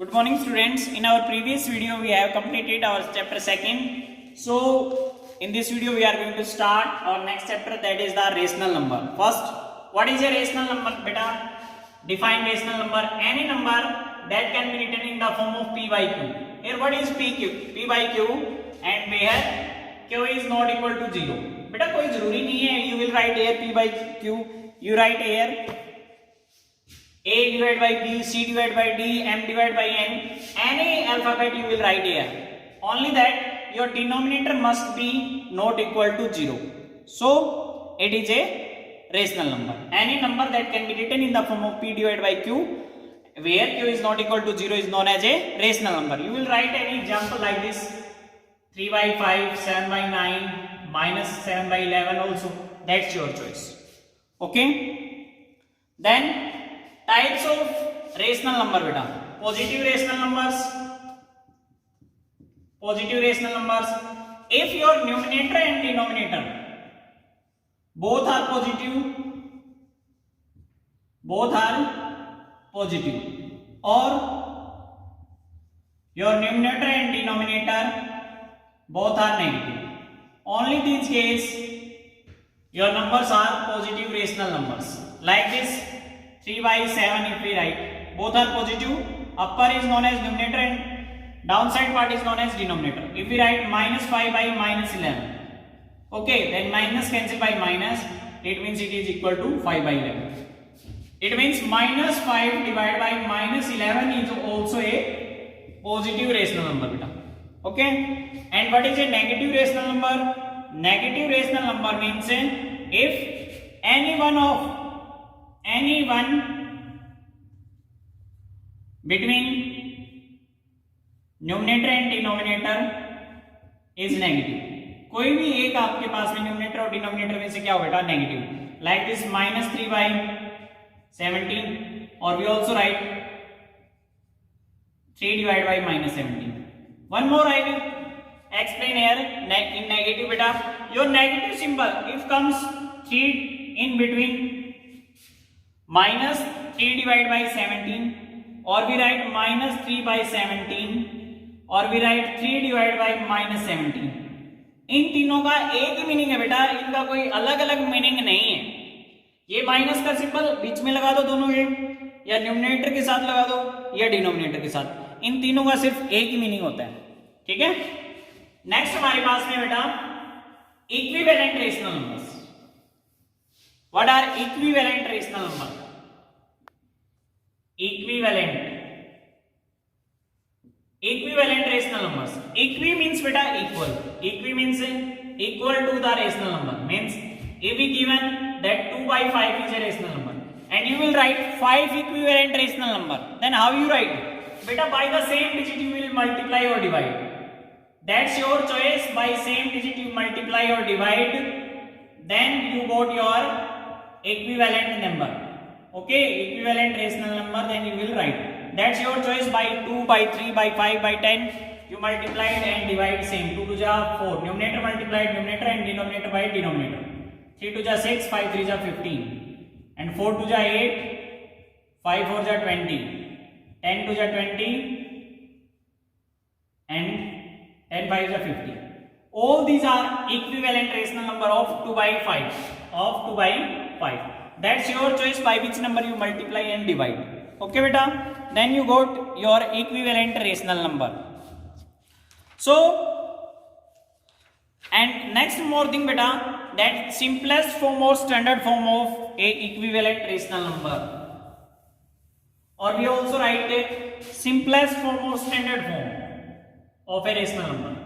Good morning students. In our previous video we have completed our chapter 2nd. So in this video we are going to start our next chapter, that is the rational number. First, what is a rational number beta? Define rational number. Any number that can be written in the form of p by q. Here what is p by q and where q is not equal to 0. बेटा कोई जरूरी नहीं है you will write here p by q. You write here A divided by B, C divided by D, M divided by N. Any alphabet you will write here. Only that your denominator must be not equal to 0. So it is a rational number. Any number that can be written in the form of P divided by Q, where Q is not equal to 0, is known as a rational number. You will write any example like this: 3 by 5, 7 by 9, minus 7 by 11 also. That's your choice. Okay. Then types of rational number beta. Positive rational numbers. If your numerator and denominator both are positive, or your numerator and denominator both are negative, only these case your numbers are positive rational numbers. Like this 3 by 7, if we write, both are positive, upper is known as numerator and downside part is known as denominator. If we write minus 5 by minus 11, okay, then minus cancel by minus, it means it is equal to 5 by 11. It means minus 5 divided by minus 11 is also a positive rational number beta. Okay. And what is a negative rational number? Negative rational number means if any one between numerator and denominator is negative. कोई भी एक आपके पास में numerator और denominator में से क्या हो बेटा? Negative. Like this minus 3 by 17, or we also write 3 divided by minus 17. One more I will explain here in negative beta. Your negative symbol if comes 3 in between minus 3 divided by 17, or we write minus 3 by 17, or we write 3 divided by minus 17. इन तीनों का एक ही meaning है बेटा, इनका कोई अलग अलग meaning नहीं है. ये माइनस का सिंबल बीच में लगा दो दोनों के, या न्यूमरेटर के साथ लगा दो या डिनोमिनेटर के साथ, इन तीनों का सिर्फ एक ही मीनिंग होता है. ठीक है. नेक्स्ट हमारे पास में बेटा equivalent rational numbers. What are equivalent rational number? Equivalent rational numbers. Equi means beta equal. Equi means equal to the rational number. Means if we given that 2 by 5 is a rational number and you will write 5 equivalent rational number, then how you write? Beta by the same digit you will multiply or divide. That's your choice. By same digit you multiply or divide, then you got your equivalent number. Okay, equivalent rational number, then you will write. That's your choice. By 2, by 3, by 5, by 10 you multiplied and divide same. 2 to the 4, numerator multiplied numerator and denominator by denominator. 3 to the 6, 5 3 to the 15, and 4 to the 8, 5 4 to the 20, 10 to the 20, and 10 5 to the 50. All these are equivalent rational number of 2 by 5. That's your choice by which number you multiply and divide. Okay beta, then you got your equivalent rational number. So, and next more thing beta, that simplest form or standard form of a equivalent rational number, or we also write a simplest form or standard form of a rational number.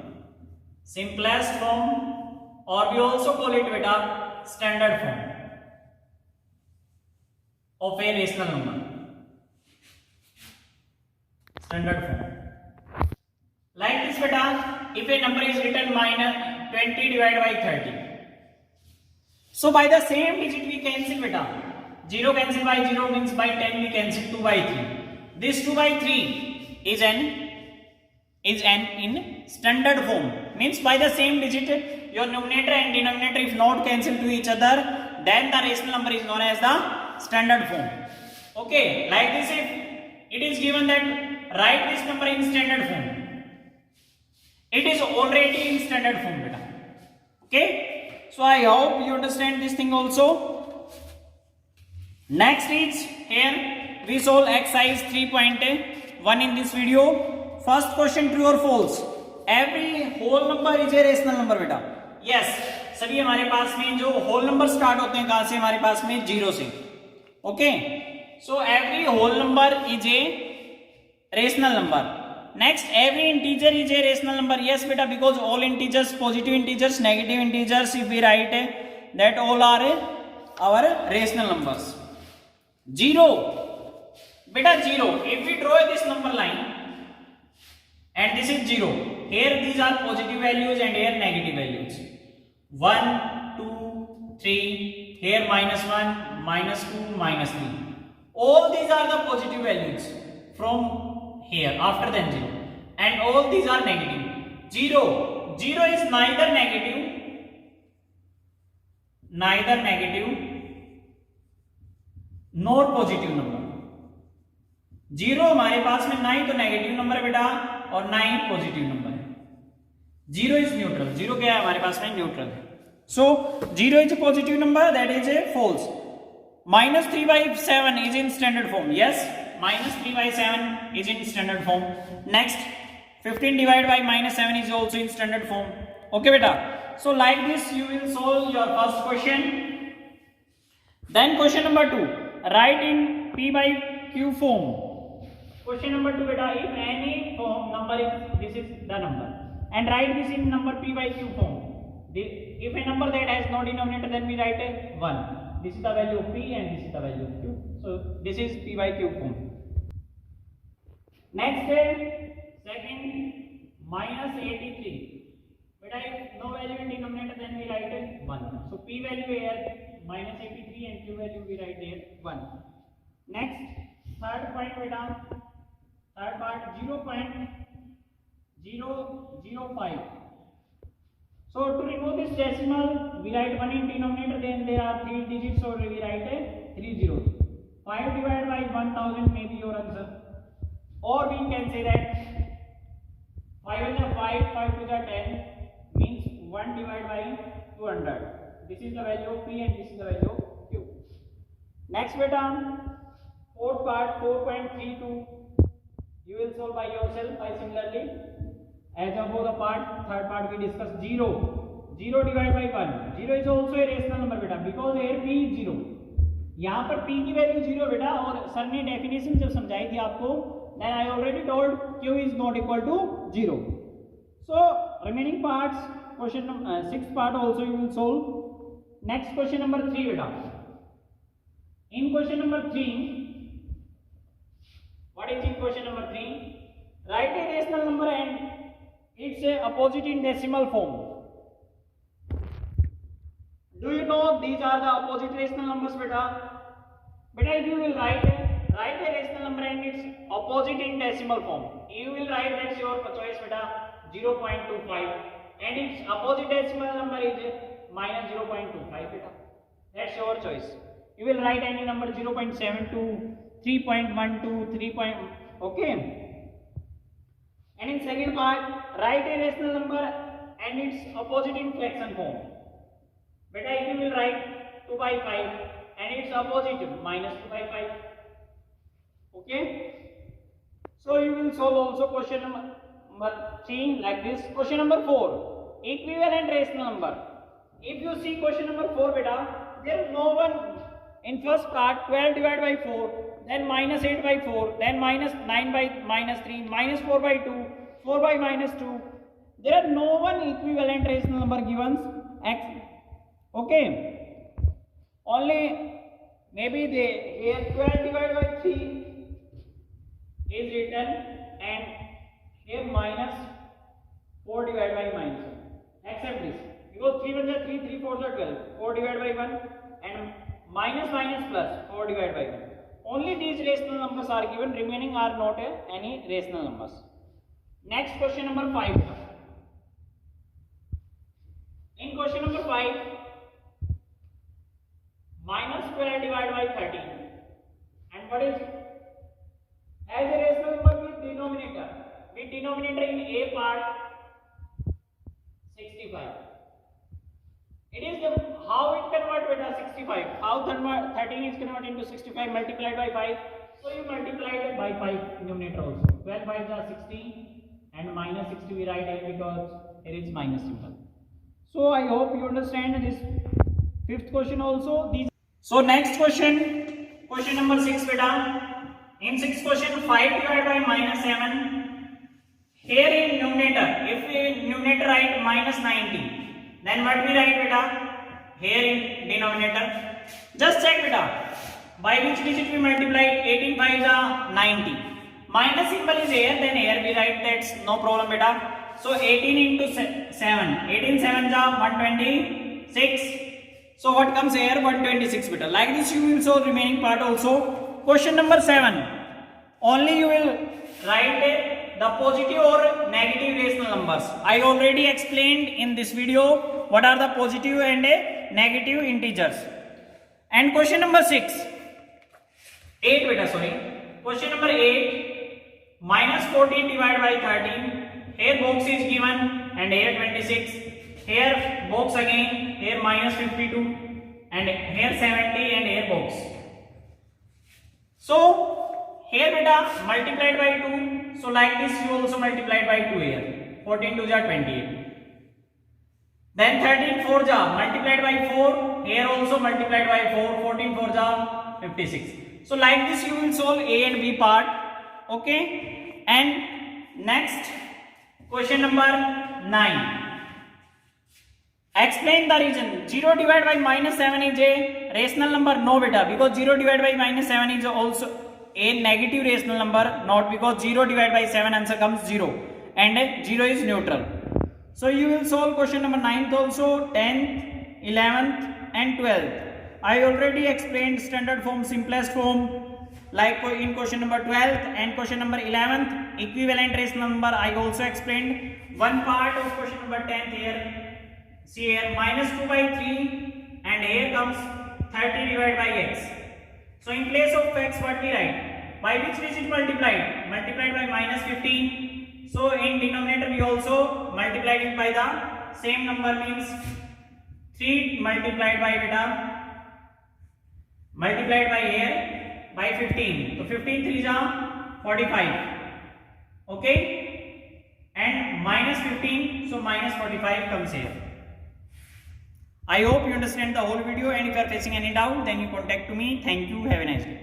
Simplest form, or we also call it beta standard form of a rational number. Standard form. Like this beta, if a number is written minus 20 divided by 30. So by the same digit we cancel beta. 0 cancel by 0 means by 10 we cancel 2 by 3. This 2 by 3 is an in standard form. Means by the same digit your numerator and denominator if not cancel to each other, then the rational number is known as the standard form. Okay, like this if it is given that write this number in standard form. It is already in standard form beta. Okay, so I hope you understand this thing also. Next is here we solve exercise 3.1 in this video. First question, true or false? Every whole number is a rational number beta. Yes, सभी हमारे पास में जो whole number start होते हैं कहां से? हमारे पास में 0 से. Okay, so every whole number is a rational number. Next, every integer is a rational number. Yes beta, because all integers, positive integers, negative integers, if we write that all are our rational numbers. 0 beta, 0. If we draw this number line and this is 0, here these are positive values and here negative values. 1, 2, 3, here -1, -2, -3. All these are the positive values from here after then 0, and all these are negative. 0 is neither negative nor positive number. 0 हमारे पास में ना ही तो negative number है बेटा और ना ही positive number है. 0 इज न्यूट्रल. 0 क्या है हमारे पास में? न्यूट्रल है. सो 0 is a positive number, that is a false. -3/7 is in standard form. Yes, -3/7 is in standard form. Next, 15 divided by -7 is also in standard form. Okay beta, so like this you will solve your first question. Then question number 2, write in p by q form. Question number 2 beta, if any form number is, this is the number, and write this in number p by q form. If a number that has no denominator, then we write a 1. This is the value of p and this is the value of q. So this is p by q form. Next second, -83. But if no value in denominator, then we write it 1. So p value here -83 and q value we write there 1. Next, third point beta, third part 0.005. So to remove this decimal, we write 1 in denominator, then there are 3 digits, so we write a 3 zeros. 5 divided by 1000 may be your answer. Or we can say that 5 is 5, 5 to the 10 means 1 divided by 200. This is the value of p and this is the value of q. Next beta, fourth part 4.32. You will solve by yourself by similarly. As above the part, third part we discuss 0 divided by 1. 0 is also a rational number beta, because here p is 0. यहाँ पर p की value 0 बेटा, और sir ने definition जब समझाई थी आपको, then I already told q is not equal to 0. So remaining parts, question number 6th part also you will solve. Next question number 3 beta. In question number 3, what is in question number 3? Write a rational number and it's a opposite in decimal form. Do you know these are the opposite rational numbers beta? Beta, if you will write a rational number and its opposite in decimal form, you will write, that's your choice beta, 0.25, and its opposite decimal number is -0.25 beta. That's your choice. You will write any number 0.72, 3.12, 3. Okay. And in second part, write a rational number and its opposite in fraction form. Beta, if you will write 2/5 and its opposite -2/5. Okay. So you will solve also question number 3 like this. Question number 4, equivalent rational number. If you see question number 4 beta, there is no one in first part. 12 divided by 4, then -8/4, then -9 by -3, -4/2, 4 by -2. There are no one equivalent rational number given x. Okay, only maybe they here 12 divided by 3 is written and here -4 divided by -1. Accept this, because 3 1 3, 3 4 12, 4 divided by 1 and minus plus 4 divided by 1. Only these rational numbers are given, remaining are not any rational numbers. Next question number 5. In question number 5, -12 divided by 13, and what is as a rational number with denominator 65. How 13 is converted into 65 multiplied by 5? So you multiply it by 5 numerator also. 12 5s are 60 and minus 60 we write here because here is minus symbol. So I hope you understand this fifth question also. So next question, question number 6 beta. In 6th question, 5 divided by minus 7. Here in numerator, if we numerator write minus 90, then what we write beta? Here in denominator. Just check beta. By which digit we multiply? 18 5 is 90. Minus symbol is here, then here we write that's no problem beta. So 18 into 7. 18 7 is 126. So what comes here? 126 beta. Like this you will solve remaining part also. Question number 7. Only you will write the positive or negative rational numbers. I already explained in this video what are the positive and negative integers. And question number 8 beta, sorry. Question number 8. Minus 14 divided by 13. Here box is given and here 26. Here box again. Here minus 52 and here 70 and here box. So here beta multiplied by 2. So like this you also multiplied by 2 here. 14 2 ja 28. Then 13 4 ja multiplied by 4. Here also multiplied by 4. 14 4 ja 56. So like this you will solve A and B part. Okay. And next question number 9. Explain the reason. 0 divided by minus 7 is a rational number? No beta, because 0 divided by minus 7 is also a negative rational number, not because 0 divided by 7 answer comes 0 and 0 is neutral. So you will solve question number 9th also, 10th, 11th and 12th. I already explained standard form, simplest form, like in question number 12th and question number 11th, equivalent rational number I also explained. One part of question number 10th here. See here minus 2 by 3 and here comes 30 divided by x. So in place of x what we write? By which digit multiplied? Multiplied by minus 15. So in denominator we also multiplied it by the same number, means 3 multiplied by beta multiplied by here by 15. So 15 3 is 45. Okay. And minus 15. So minus 45 comes here. I hope you understand the whole video, and if you are facing any doubt then you contact to me. Thank you. Have a nice day.